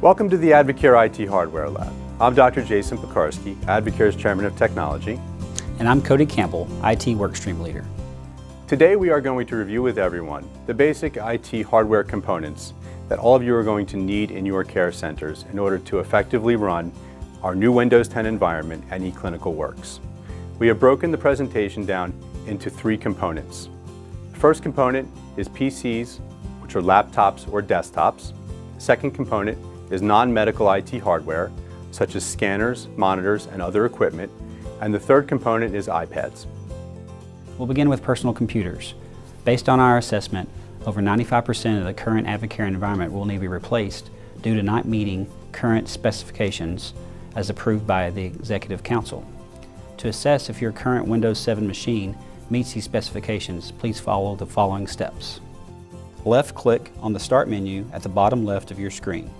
Welcome to the Advocare IT Hardware Lab. I'm Dr. Jason Pekarsky, Advocare's Chairman of Technology. And I'm Cody Campbell, IT Workstream Leader. Today we are going to review with everyone the basic IT hardware components that all of you are going to need in your care centers in order to effectively run our new Windows 10 environment and eClinicalWorks. We have broken the presentation down into three components. The first component is PCs, which are laptops or desktops. The second component is non-medical IT hardware, such as scanners, monitors, and other equipment. And the third component is iPads. We'll begin with personal computers. Based on our assessment, over 95% of the current Advocare environment will need to be replaced due to not meeting current specifications as approved by the Executive Council. To assess if your current Windows 7 machine meets these specifications, please follow the following steps. Left-click on the Start menu at the bottom left of your screen.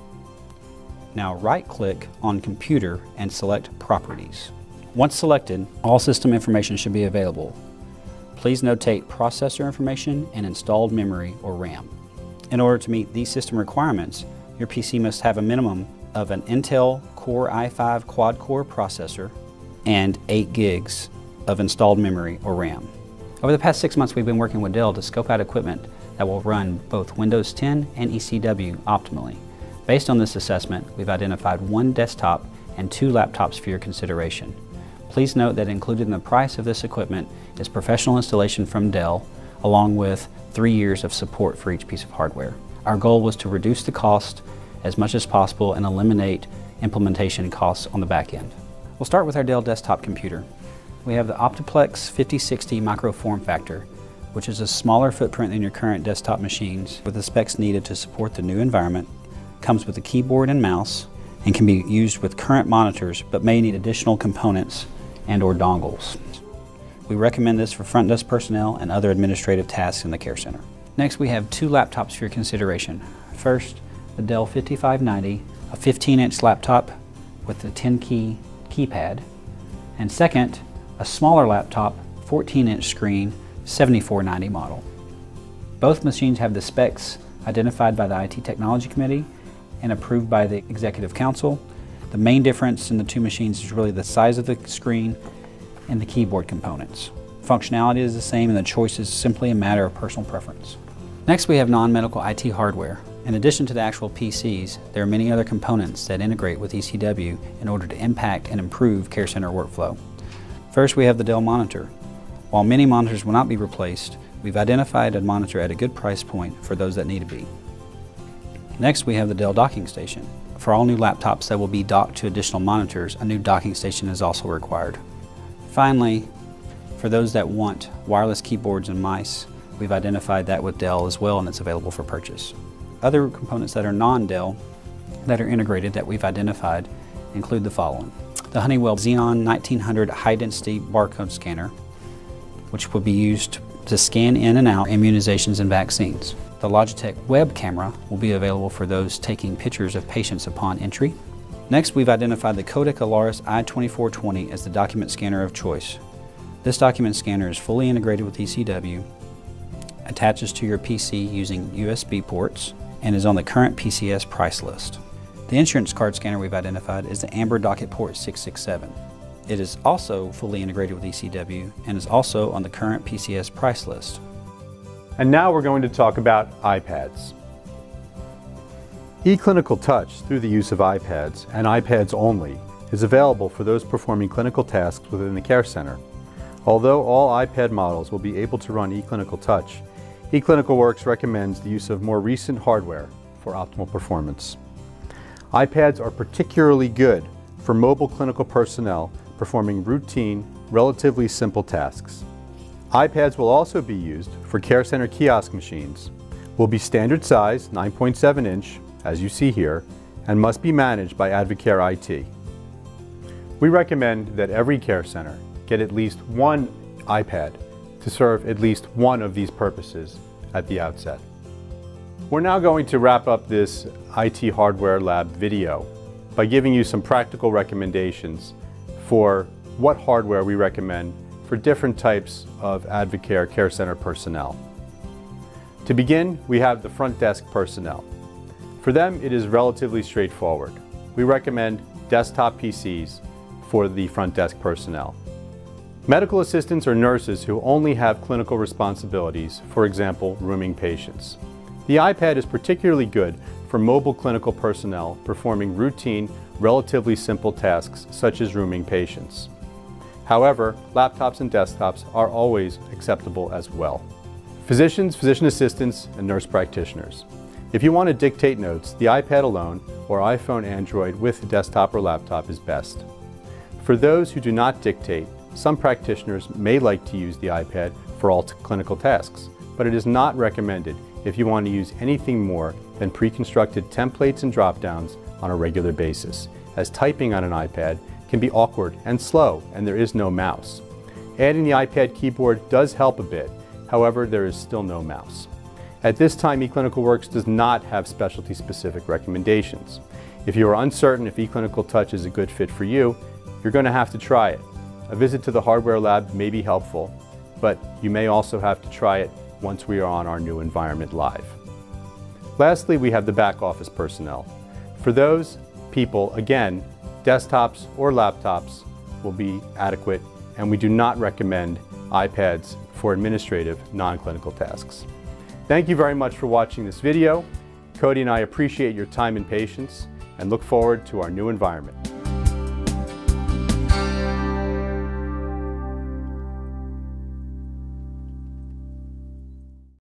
Now right-click on Computer and select Properties. Once selected, all system information should be available. Please notate processor information and installed memory or RAM. In order to meet these system requirements, your PC must have a minimum of an Intel Core i5 quad-core processor and 8 gigs of installed memory or RAM. Over the past 6 months, we've been working with Dell to scope out equipment that will run both Windows 10 and ECW optimally. Based on this assessment, we've identified 1 desktop and 2 laptops for your consideration. Please note that included in the price of this equipment is professional installation from Dell, along with 3 years of support for each piece of hardware. Our goal was to reduce the cost as much as possible and eliminate implementation costs on the back end. We'll start with our Dell desktop computer. We have the Optiplex 5060 micro form factor, which is a smaller footprint than your current desktop machines with the specs needed to support the new environment. Comes with a keyboard and mouse and can be used with current monitors but may need additional components and/or dongles. We recommend this for front desk personnel and other administrative tasks in the care center. Next, we have 2 laptops for your consideration. First, the Dell 5590, a 15-inch laptop with a 10-key keypad. And second, a smaller laptop, 14-inch screen, 7490 model. Both machines have the specs identified by the IT Technology Committee and approved by the Executive Council. The main difference in the 2 machines is really the size of the screen and the keyboard components. Functionality is the same and the choice is simply a matter of personal preference. Next, we have non-medical IT hardware. In addition to the actual PCs, there are many other components that integrate with ECW in order to impact and improve care center workflow. First, we have the Dell monitor. While many monitors will not be replaced, we've identified a monitor at a good price point for those that need to be. Next, we have the Dell docking station. For all new laptops that will be docked to additional monitors, a new docking station is also required. Finally, for those that want wireless keyboards and mice, we've identified that with Dell as well, and it's available for purchase. Other components that are non-Dell that are integrated that we've identified include the following. The Honeywell Xeon 1900 high-density barcode scanner, which will be used to scan in and out immunizations and vaccines. The Logitech web camera will be available for those taking pictures of patients upon entry. Next, we've identified the Kodak Alaris i2420 as the document scanner of choice. This document scanner is fully integrated with ECW, attaches to your PC using USB ports, and is on the current PCS price list. The insurance card scanner we've identified is the Amber Docket Port 667. It is also fully integrated with ECW and is also on the current PCS price list. And now we're going to talk about iPads. eClinicalTouch, through the use of iPads and iPads only, is available for those performing clinical tasks within the care center. Although all iPad models will be able to run eClinicalTouch, eClinicalWorks recommends the use of more recent hardware for optimal performance. iPads are particularly good for mobile clinical personnel performing routine, relatively simple tasks. iPads will also be used for care center kiosk machines, will be standard size 9.7 inch, as you see here, and must be managed by Advocare IT. We recommend that every care center get at least 1 iPad to serve at least one of these purposes at the outset. We're now going to wrap up this IT Hardware Lab video by giving you some practical recommendations for what hardware we recommend for different types of Advocare Care Center personnel. To begin, we have the front desk personnel. For them, it is relatively straightforward. We recommend desktop PCs for the front desk personnel. Medical assistants or nurses who only have clinical responsibilities, for example, rooming patients. The iPad is particularly good for mobile clinical personnel performing routine, relatively simple tasks such as rooming patients. However, laptops and desktops are always acceptable as well. Physicians, physician assistants, and nurse practitioners. If you want to dictate notes, the iPad alone or iPhone Android with desktop or laptop is best. For those who do not dictate, some practitioners may like to use the iPad for all clinical tasks, but it is not recommended if you want to use anything more than pre-constructed templates and drop-downs on a regular basis, as typing on an iPad can be awkward and slow and there is no mouse. Adding the iPad keyboard does help a bit, however there is still no mouse. At this time, eClinicalWorks does not have specialty-specific recommendations. If you are uncertain if eClinical Touch is a good fit for you, you're going to have to try it. A visit to the hardware lab may be helpful, but you may also have to try it once we are on our new environment live. Lastly, we have the back office personnel. For those people, again, desktops or laptops will be adequate, and we do not recommend iPads for administrative, non-clinical tasks. Thank you very much for watching this video. Cody and I appreciate your time and patience and look forward to our new environment.